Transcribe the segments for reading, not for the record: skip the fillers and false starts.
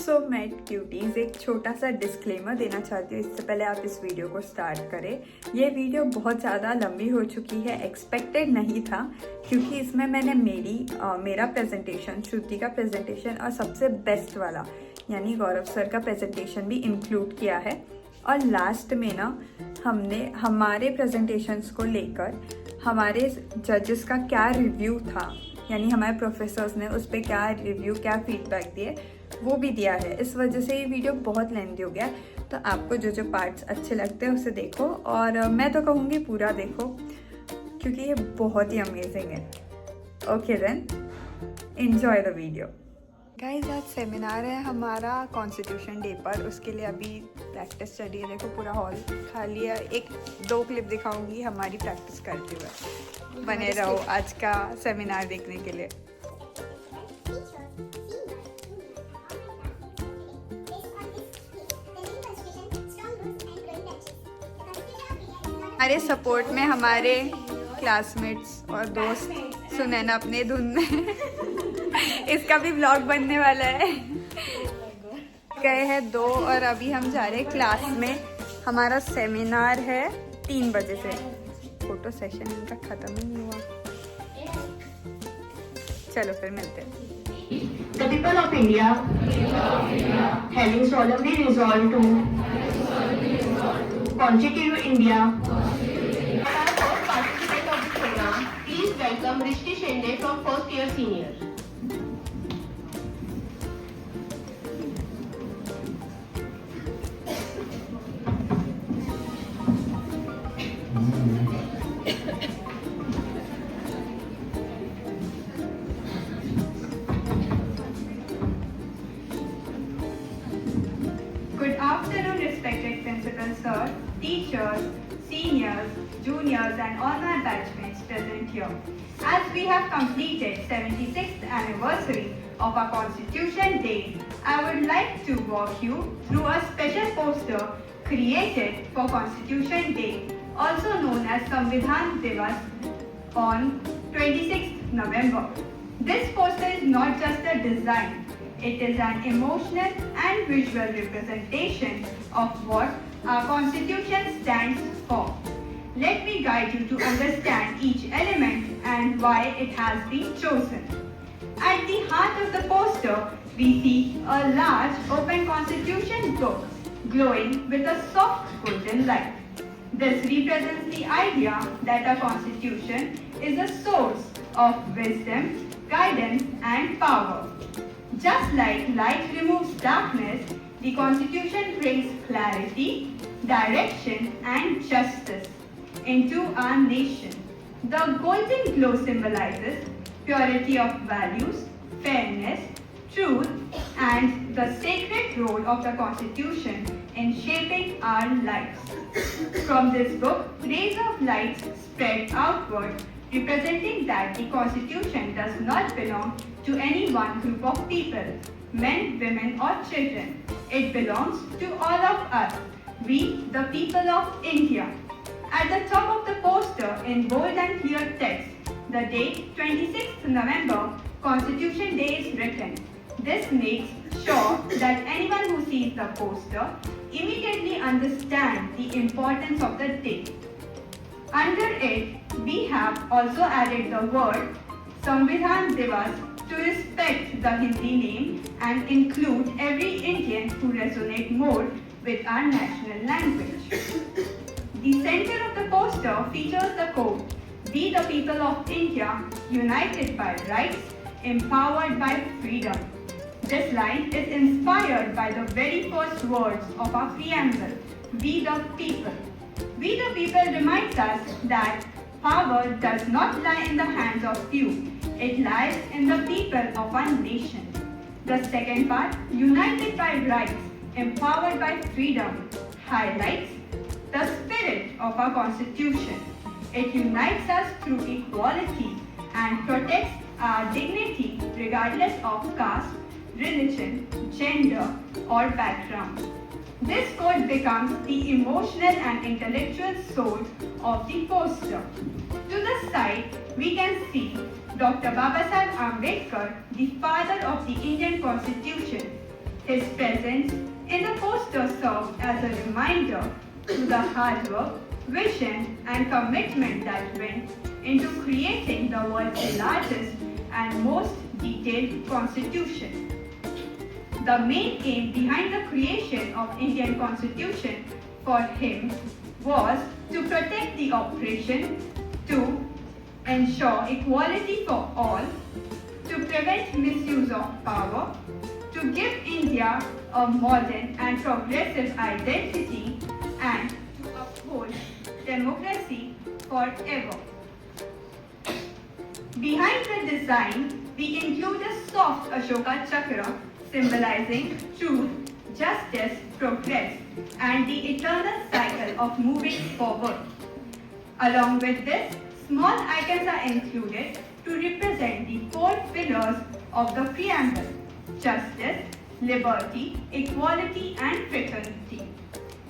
सो मैं क्यूटीज़ एक छोटा सा डिस्क्लेमर देना चाहती हूँ इससे पहले आप इस वीडियो को स्टार्ट करें। ये वीडियो बहुत ज़्यादा लंबी हो चुकी है, एक्सपेक्टेड नहीं था, क्योंकि इसमें मैंने मेरा प्रेजेंटेशन, श्रुति का प्रेजेंटेशन और सबसे बेस्ट वाला यानी गौरव सर का प्रेजेंटेशन भी इंक्लूड किया है। और लास्ट में ना हमने हमारे प्रेजेंटेशंस को लेकर हमारे जजेस का क्या रिव्यू था, यानी हमारे प्रोफेसर्स ने उस पर क्या रिव्यू, क्या फीडबैक दिए, वो भी दिया है। इस वजह से ये वीडियो बहुत लेंथी हो गया, तो आपको जो जो पार्ट्स अच्छे लगते हैं उसे देखो, और मैं तो कहूँगी पूरा देखो क्योंकि ये बहुत ही अमेजिंग है। Okay then, enjoy the video. Guys, आज सेमिनार है हमारा कॉन्स्टिट्यूशन डे पर, उसके लिए अभी प्रैक्टिस चल रही है। देखो पूरा हॉल खाली है। एक दो क्लिप दिखाऊंगी हमारी प्रैक्टिस करते हुए। बने रहो आज का सेमिनार देखने के लिए। हमारे सपोर्ट में हमारे क्लासमेट्स और दोस्त सुनैना अपने धुन में इसका भी ब्लॉग बनने वाला है। गए हैं 2 और अभी हम जा रहे हैं क्लास में। हमारा सेमिनार है 3 बजे से। फोटो सेशन इनका खत्म ही नहीं हुआ। चलो फिर मिलते हैं। The people of India, having solemnly resolved to constitute India, our first participant of the program, please welcome Rishti Shende from first year senior. Good afternoon, respected principal sir, teachers, seniors, juniors and all my batchmates present here. As we have completed 76th anniversary of our Constitution Day, I would like to walk you through a special poster created for Constitution Day, also known as Samvidhan Divas on 26th November. This poster is not just a design. It is an emotional and visual representation of what our Constitution stands for. Let me guide you to understand each element and why it has been chosen. At the heart of the poster, we see a large open Constitution book glowing with a soft golden light. This represents the idea that our Constitution is a source of wisdom, guidance and power. Just like light removes darkness, the Constitution brings clarity, direction and justice into our nation. The golden glow symbolizes purity of values, fairness, truth and the sacred role of the Constitution in shaping our lives. From this book, rays of light spread outward, representing that the Constitution does not belong to any one group of people, men, women or children. It belongs to all of us, we the people of India. At the top of the poster in bold and clear text, the date 26th November, Constitution Day is written. This makes sure that anyone who sees the poster immediately understands the importance of the day. Under it, we have also added the word Samvidhan Divas to respect the Hindi name and include every Indian who resonates more with our national language. The center of the poster features the quote, "We the people of India, united by rights, empowered by freedom." This line is inspired by the very first words of our preamble, "We the people." We the people reminds us that power does not lie in the hands of few. It lies in the people of our nation. The second part, united by rights, empowered by freedom, highlights the spirit of our Constitution. It unites us through equality and protects our dignity regardless of caste, religion, gender or background. This quote becomes the emotional and intellectual soul of the poster. To the side, we can see Dr. Babasaheb Ambedkar, the father of the Indian Constitution. His presence in the poster served as a reminder to the hard work, vision, and commitment that went into creating the world's largest and most detailed constitution. The main aim behind the creation of Indian Constitution for him was to protect the oppression, to ensure equality for all, to prevent misuse of power, to give India a modern and progressive identity, and to uphold democracy forever. Behind the design, we include a soft Ashoka Chakra symbolizing truth, justice, progress, and the eternal cycle of moving forward. Along with this, small icons are included to represent the four pillars of the preamble: justice, liberty, equality, and fraternity.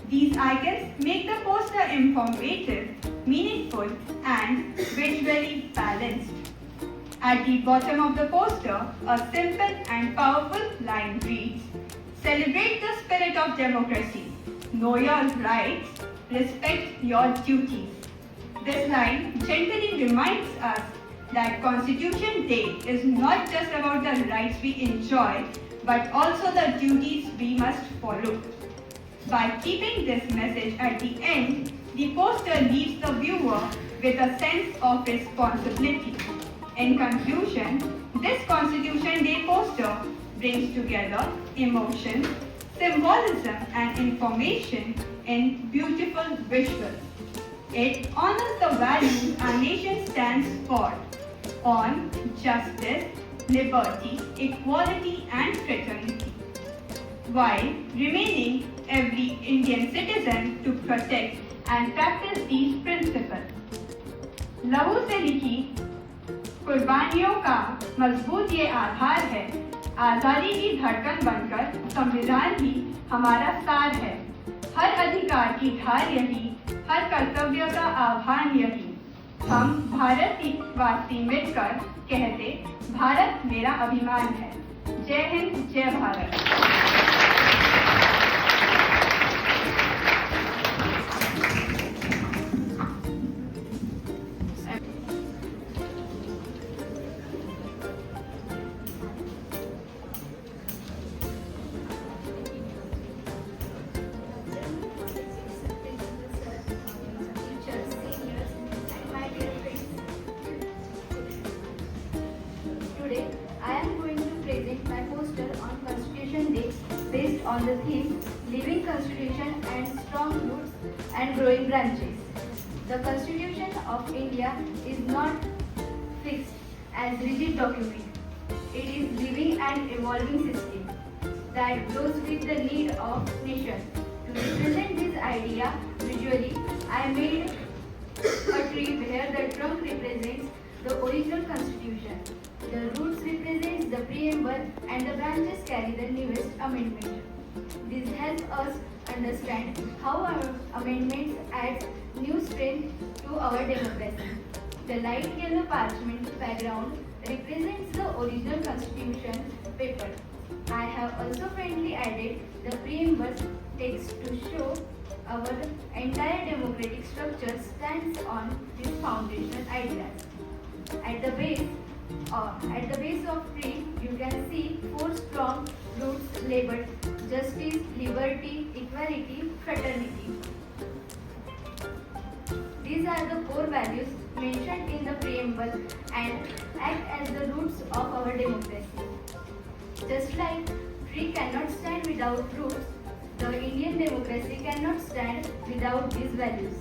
These icons make the poster informative, meaningful, and visually balanced. At the bottom of the poster, a simple and powerful line reads, "Celebrate the spirit of democracy. Know your rights. Respect your duties." This line gently reminds us that Constitution Day is not just about the rights we enjoy, but also the duties we must follow. By keeping this message at the end, the poster leaves the viewer with a sense of responsibility. In conclusion, this Constitution Day poster brings together emotion, symbolism, and information in beautiful visuals. It honors the values our nation stands for on justice, liberty, equality, and fraternity, while remaining every Indian citizen to protect and practice these principles. लहू से लिखी कुर्बानियों का मजबूत ये आधार है, आज़ादी की धड़कन बनकर संविधान ही हमारा सार है। हर अधिकार की धार यही, हर कर्तव्य का आह्वान यही। हम भारतवासी मिलकर कहते, भारत मेरा अभिमान है। जय हिंद, जय Bharat. Today, I am going to present my poster on Constitution Day based on the theme Living Constitution and Strong Roots and Growing Branches. The Constitution of India is not fixed as rigid document. It is living and evolving system that grows with the need of nation. To represent this idea visually, I made a tree where the trunk represents the original constitution. The roots represents the preamble and the branches carry the newest amendment. This helps us understand how our amendments add new strength to our democracy. The light yellow parchment background represents the original constitution paper. I have also faintly added the preamble text to show our entire democratic structure stands on these foundational ideas. At the base of tree, you can see four strong roots labeled justice, liberty, equality, fraternity. These are the core values mentioned in the preamble and act as the roots of our democracy. Just like tree cannot stand without roots, the Indian democracy cannot stand without these values.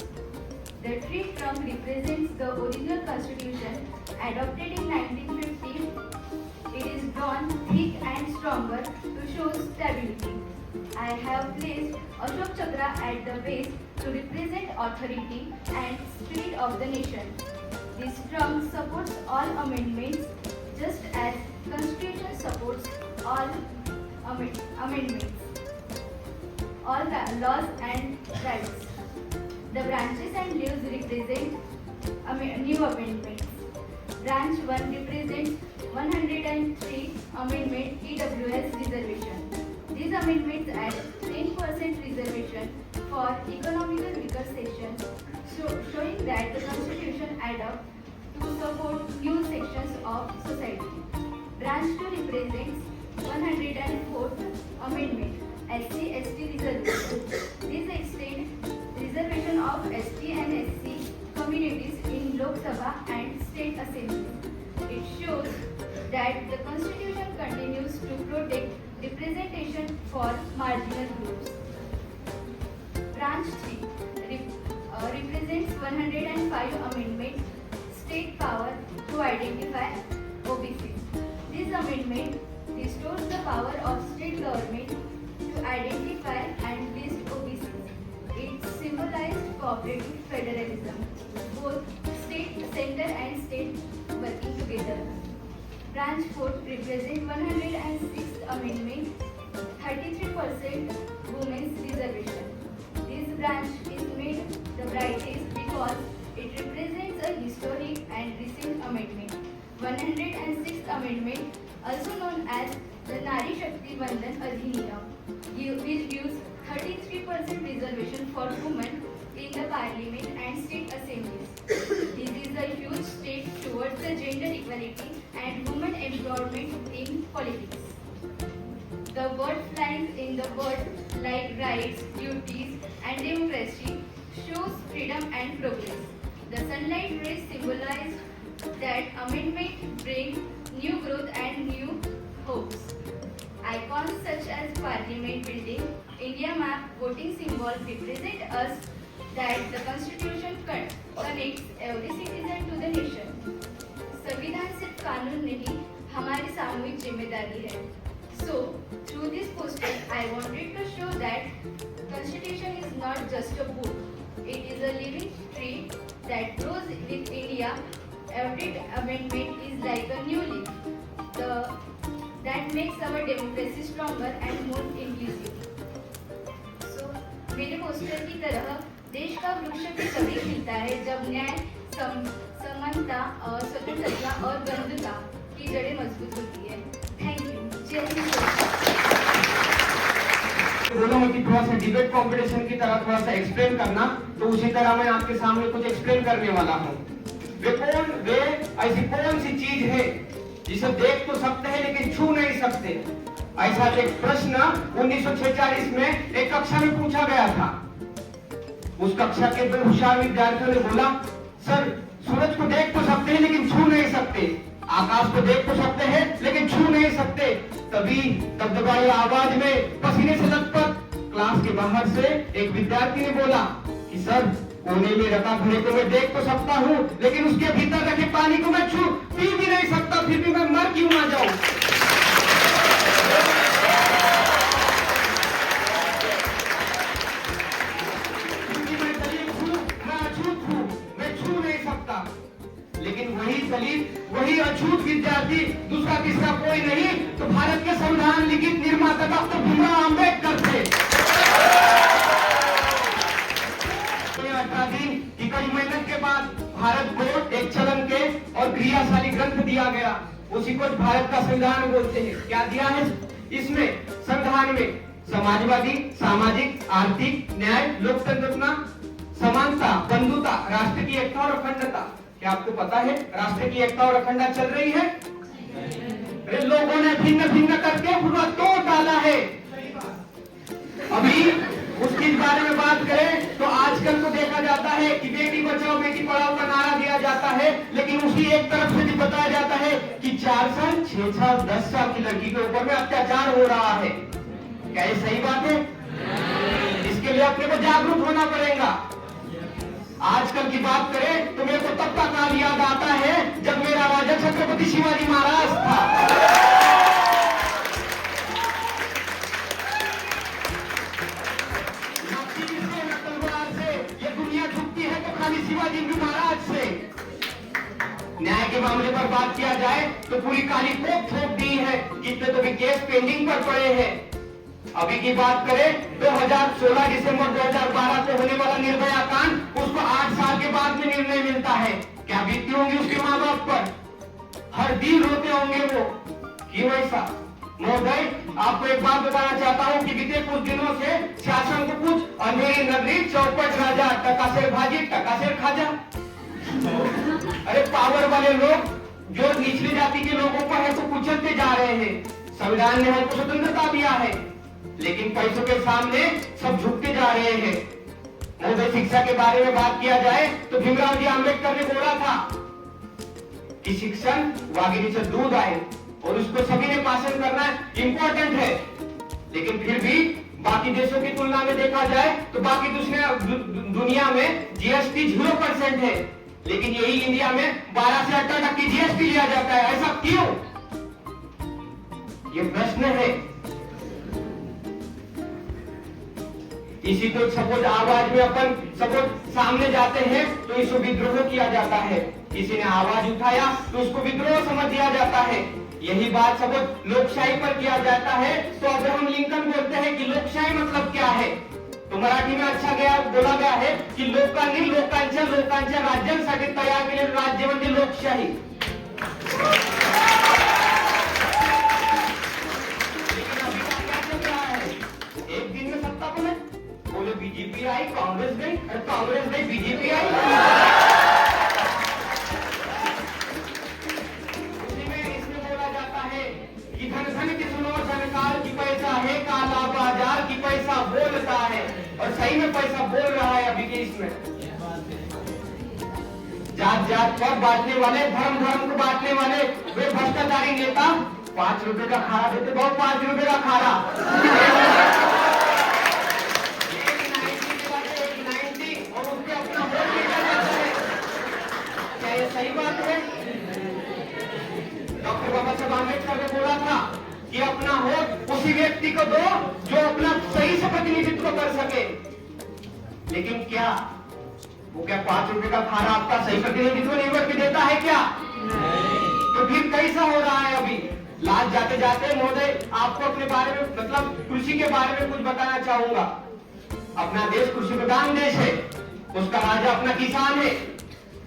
The tree trunk represents the original constitution adopted in 1950. It is drawn thick and stronger to show stability. I have placed Ashok Chakra at the base to represent authority and spirit of the nation. This trunk supports all amendments just as Constitution supports all amendments, all the laws and rights. The branches and leaves represent new amendments. Branch 1 represents 103 Amendment EWS reservation. These amendments add 10% reservation for economical weaker sections, showing that the Constitution adapts to support new sections of society. Branch 2 represents 104th Amendment, SC/ST reservation. This extends reservation of ST and SC communities in Lok Sabha and state assemblies. It shows that the Constitution continues to protect representation for marginal groups. Branch 3 represents 105 Amendment, State Power to Identify OBCs. This amendment restores the power of state government to identify and list OBCs. It symbolized cooperative federalism, both center and state working together. Branch 4 represents 106th Amendment, 33% women's reservation. This branch is made the brightest because it represents a historic and recent amendment. 106th Amendment, also known as the Nari Shakti Bandhan Adhiniyam, which gives 33% reservation for women in the parliament and state assemblies. This is a huge step towards the gender equality and women empowerment in politics. The word flying in the word like rights, duties and democracy shows freedom and progress. The sunlight rays symbolize that amendment brings new growth and new hopes. Icons such as Parliament building, India map, voting symbol represent us that the Constitution connects every citizen to the nation. संविधान सिर्फ कानून नहीं, हमारी सामूहिक जिम्मेदारी है. So, through this poster, I wanted to show that Constitution is not just a book. It is a living tree that grows with India. Every amendment is like a new leaf. That makes our democracy stronger and more inclusive. So, मेरे poster की तरह देश का वृक्ष भी तभी खिलता है जब न्याय, समानता, स्वतंत्रता और बंधुता की जड़ें मजबूत होती है. Thank you. जय हिंद. बोला मैं कि थोड़ा सा डिबेट कंपटीशन की तरह थोड़ा सा एक्सप्लेन करना, तो उसी तरह मैं आपके सामने कुछ एक्सप्लेन करने वाला हूँ. वे ऐसी कौन सी चीज है जिसे देख तो सकते हैं लेकिन छू नहीं सकते? ऐसा एक प्रश्न 1946 में एक कक्षा में पूछा गया था. उस कक्षा के दो होशियार विद्यार्थियों ने बोला, सर सूरज को देख तो सकते हैं लेकिन छू नहीं सकते, आकाश को देख तो सकते हैं लेकिन छू नहीं सकते. तभी दबदबाई आवाज में पसीने से लथपथ क्लास के बाहर से एक विद्यार्थी ने बोला कि सर कोने में रखा घड़े को मैं देख तो सकता हूँ लेकिन उसके भीतर रखे पानी को मैं छू पी भी नहीं सकता, फिर भी मैं मर क्यों ना जाऊं? क्योंकि मैं दलित हूँ, मैं अछूत हूँ, मैं छू नहीं सकता. लेकिन वही दलित, वही अछूत विद्यार्थी दूसरा तीसरा कोई नहीं तो भारत के संविधान लिखित निर्माता डॉक्टर भीमराव अम्बेडकर थे. 18 दिन की कड़ी मेहनत के बाद भारत को एक चलन के और क्रियाशाली ग्रंथ दिया गया. उसी को भारत का संविधान बोलते हैं. क्या दिया है इसमें? संविधान में समाजवादी, सामाजिक, आर्थिक न्याय, लोकतंत्र, समानता, बंधुता, राष्ट्र की एकता और अखंडता. क्या आपको पता है राष्ट्र की एकता और अखंडता चल रही है? लोगों ने भिन्न भिन्न करके पूरा तोड़ डाला है. अभी उसके बारे में बात करें तो आजकल तो देखा जाता है कि बेटी बचाओ बेटी पढ़ाओ का नारा दिया जाता है, लेकिन उसी एक तरफ से भी बताया जाता है कि 4 साल, 6 साल, 10 साल की लड़की के ऊपर में अत्याचार हो रहा है. क्या ये सही बात है? इसके लिए अपने को जागरूक होना पड़ेगा. आजकल की बात करें तो मेरे को तब का काल याद आता है जब मेरा राजा छत्रपति शिवाजी महाराज था. शिवाजी महाराज से. न्याय के मामले पर बात किया जाए तो पूरी काली कोप ठोक दी है, जितने तो भी केस पेंडिंग पर पड़े हैं. अभी की बात करें 2016 दिसंबर 2012 से होने वाला निर्भया कांड, उसको 8 साल के बाद में निर्णय मिलता है. क्या बीतती होंगी उसके माँ बाप पर? हर दिन रोते होंगे वो. क्यों ऐसा? महोदय, आपको एक बात बताना चाहता हूँ कि बीते कुछ दिनों से शासन को कुछ अंधेरी नगरी, चौपट राजा, टकासेर भाजी, टकासेर खाजा। अरे पावर वाले लोग जो निचली जाति के लोगों को है तो कुचलते जा रहे हैं। संविधान ने हमको स्वतंत्रता दिया है, लेकिन पैसों के सामने सब झुकते जा रहे हैं। महोदय, शिक्षा के बारे में बात किया जाए तो भीमराव जी अम्बेडकर ने बोला था कि शिक्षण वागिनी से दूध आए और उसको सभी ने पालन करना इंपॉर्टेंट है। लेकिन फिर भी बाकी देशों की तुलना में देखा जाए तो बाकी दुनिया में जीएसटी 0% है, लेकिन यही इंडिया में 12 से 18% की जीएसटी लिया जाता है। ऐसा क्यों? ये प्रश्न है। इसी को सपोज आवाज में अपन सपोज सामने जाते हैं तो इसको विद्रोह किया जाता है। किसी ने आवाज उठाया तो उसको विद्रोह समझ दिया जाता है। यही बात सपोज लोकशाही पर किया जाता है तो अब्राहम लिंकन बोलते हैं कि लोकशाही मतलब क्या है। तो मराठी में अच्छा गया बोला गया है की लोकांनी लोकांच्या राज्यांसाठी तयार केलेले राज्य म्हणजे लोकशाही। लेकिन अभी क्या चल रहा है? एक दिन में सत्ता पर है, बोले बीजेपी आई, कांग्रेस गई, कांग्रेस गई, बीजेपी आई। उसी में इसमें बोला जाता है कि धन धन की सुनो सरकार की पैसा है, काला बाजार की पैसा बोलता है। और सही में पैसा बोल रहा है अभी के इसमें। जात जात पर बांटने वाले, धर्म धर्म को बांटने वाले वे भ्रष्टाचारी नेता 5 रुपए का खारा देते, बहुत 5 रुपए का खारा। 90 और उसके अपना वोट निकल जाता है। क्या ये सही बात है? डॉक्टर बाबा साहब आम्बेडकर ने बोला था कि अपना वोट उसी व्यक्ति को दो जो अपना सही से प्रतिनिधित्व कर सके। लेकिन क्या वो 5 रुपए का खाना आपका सही प्रतिनिधित्व नहीं करके देता है क्या? तो फिर कैसा हो रहा है अभी? लास्ट जाते जाते महोदय आपको अपने बारे में मतलब कृषि के बारे में कुछ बताना चाहूंगा। अपना देश कृषि प्रधान देश है, उसका राजा अपना किसान है,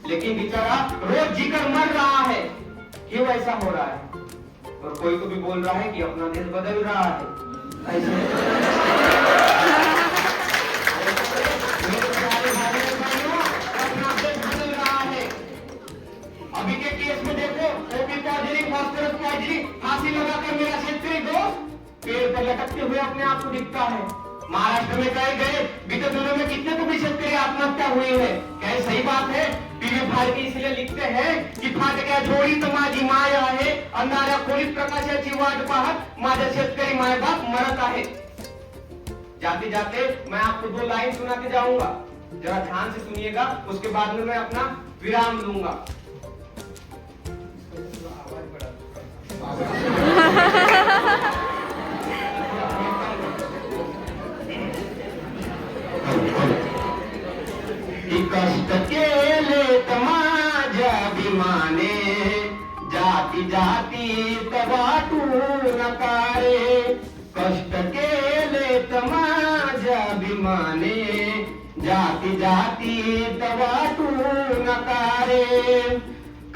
लेकिन बेचारा रोज जीकर मर रहा है। क्यों ऐसा हो रहा है? और कोई तो भी बोल रहा है कि अपना देश बदल रहा है। अपना देश बदल रहा है। अभी के केस में देखो, ओपी पॉइजनिंग, फास्फोरस पॉइजनिंग, फांसी लगाकर मेरा क्षेत्रीय दोस्त पेड़ पर लटकते हुए अपने आप को दिखता है। महाराष्ट्र में कहे गए बीते दिनों में कितने तो भी क्षेत्रीय आत्महत्या हुई है। क्या सही बात है? टीवी भारती इसलिए लिखते हैं की फाटक्या जोडी तर माझी माया आहे, अंधाऱ्या खोलीत प्रकाशाची वाट पाहत माझा शेतकरी मायबाप मरत आहे। जाते जाते मैं आपको 2 लाइन सुनाते जाऊंगा, जरा ध्यान से सुनिएगा, उसके बाद में मैं अपना विराम लूंगा। कष्ट केले माझ्या अभिमाने, जाती जाती वाटू नका रे। कष्ट केले माझ्या अभिमाने, जाती जाती वाटू नका रे।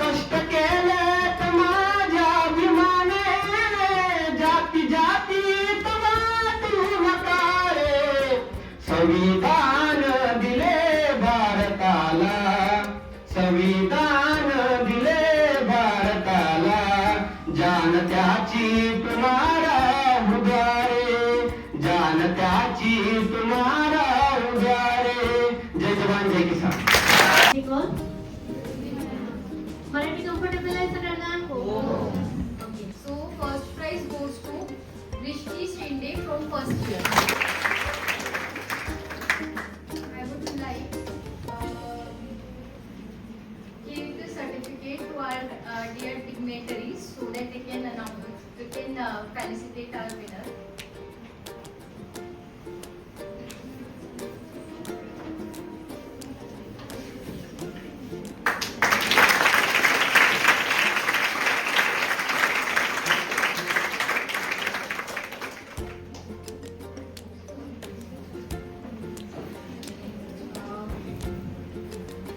कष्ट केले माझ्या अभिमाने, जाती जाती वाटू नका रे। संविधान दिले भारताला, संविधान दिले भारताला, जान त्याची तुम्हारा उद्यारे, जान त्याची तुम्हारा उद्यारे। जय जवान जय किसान। मराठी कम्फर्टेबल आहे सगळ्यांना? Okay, so first prize goes to Rishti Shinde from first year. I would like give the certificate to our dear dignitaries so that they can announce, they can felicitate our winner.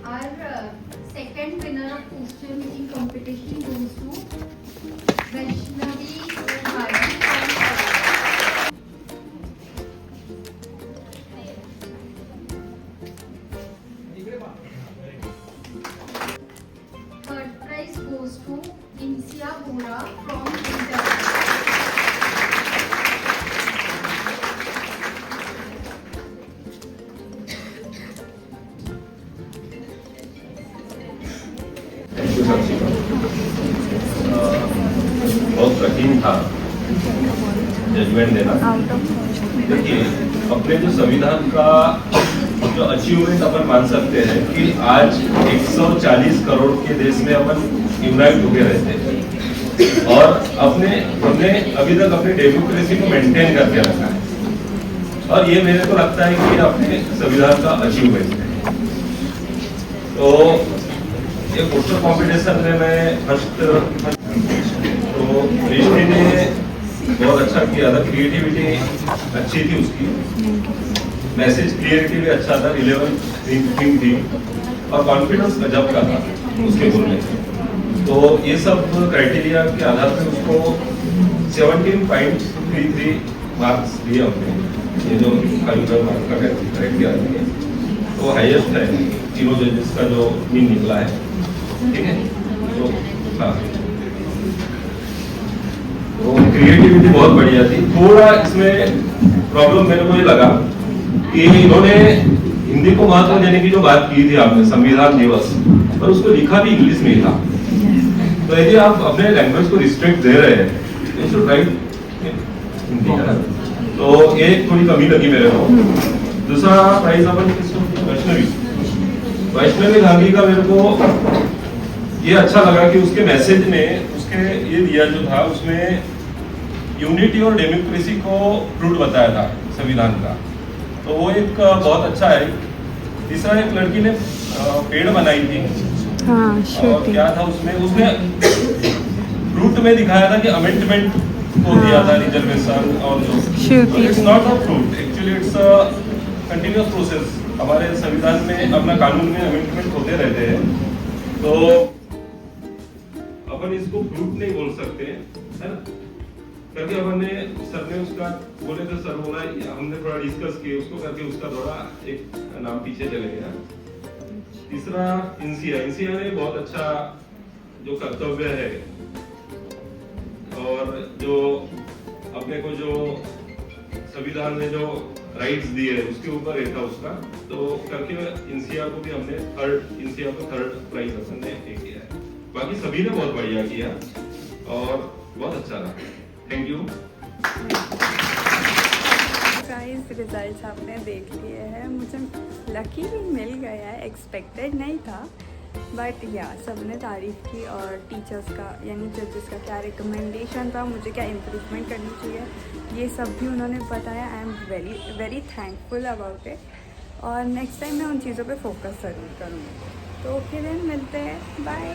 Our second winner of poster making competition goes to Vaishnavi Bharti हाँ, judgement देना। देखिए, अपने जो संविधान का जो achievement अपन मान सकते हैं कि आज 140 करोड़ के देश में अपन यूनाइट होके रहते हैं और हमने अभी तक अपनी डेमोक्रेसी को मेंटेन करके रखा है और ये मेरे को लगता है कि अपने संविधान का अचीवमेंट है। तो ये पोस्टर कॉम्पिटिशन में मैं फर्स्ट, तो ऋषि ने बहुत अच्छा किया था, क्रिएटिविटी अच्छी थी उसकी, मैसेज क्लियरिटी भी अच्छा था, रिलेवेंट थिंकिंग थी और कॉन्फिडेंस गजब का था उसके बोलने में। तो ये सब क्राइटेरिया के आधार पर उसको 17.33 मार्क्स दिए हमने, ये जो 5 मार्क्स का क्राइटेरिया है तो हाईएस्ट है तीनों जजेस का जो मीन निकला है, ठीक है। तो हाँ, तो क्रिएटिविटी बहुत बढ़िया थी। थोड़ा इसमें प्रॉब्लम मेरे को ये लगा कि इन्होंने हिंदी को महत्व देने की जो बात की थी आपने संविधान दिवस पर, उसको लिखा भी इंग्लिश में ही था। तो यदि आप अपने लैंग्वेज को रिस्पेक्ट दे रहे हैं तो शुड राइट हिंदी का। तो ये थोड़ी कमी लगी मेरे को। दूसरा प्राइज अपन किसको, वैष्णवी गांधी का मेरे को ये अच्छा लगा कि उसके मैसेज में उसके ये दिया जो था उसमें यूनिटी और डेमोक्रेसी को फ्रूट बताया था संविधान का, तो वो एक बहुत अच्छा है। तीसरा एक लड़की ने पेड़ बनाई थी, हाँ, और क्या था उसमें, उसने फ्रूट में दिखाया था कि अमेंडमेंट को दिया था रिजर्वेशन और जो it's not a fruit, actually it's a continuous process. हमारे संविधान में अपना कानून में अमेंडमेंट होते रहते हैं, तो अपन इसको फ्रूट नहीं बोल सकते, है ना, करके अपन ने सर ने उसका बोले तो सर बोला, हमने थोड़ा डिस्कस किया उसको करके उसका थोड़ा एक नाम पीछे चले गया। तीसरा इंसिया ने बहुत अच्छा जो कर्तव्य है और जो अपने को जो संविधान में जो राइट्स दिए उसके ऊपर रहता उसका, तो करके इंसिया को भी हमने थर्ड प्राइज हमने किया है। बाकी सभी ने बहुत बढ़िया किया और बहुत अच्छा रहा। Thank you. गाइस, रिजल्ट्स आपने देख लिए हैं, मुझे लकी भी मिल गया है, एक्सपेक्टेड नहीं था, बट या सबने तारीफ़ की और टीचर्स का यानी जजेस का क्या रिकमेंडेशन था, मुझे क्या इम्प्रूवमेंट करनी चाहिए, ये सब भी उन्होंने बताया। I am very very thankful about it और नेक्स्ट टाइम मैं उन चीज़ों पे फोकस ज़रूर करूँगी। तो ओके देन, मिलते हैं, बाय।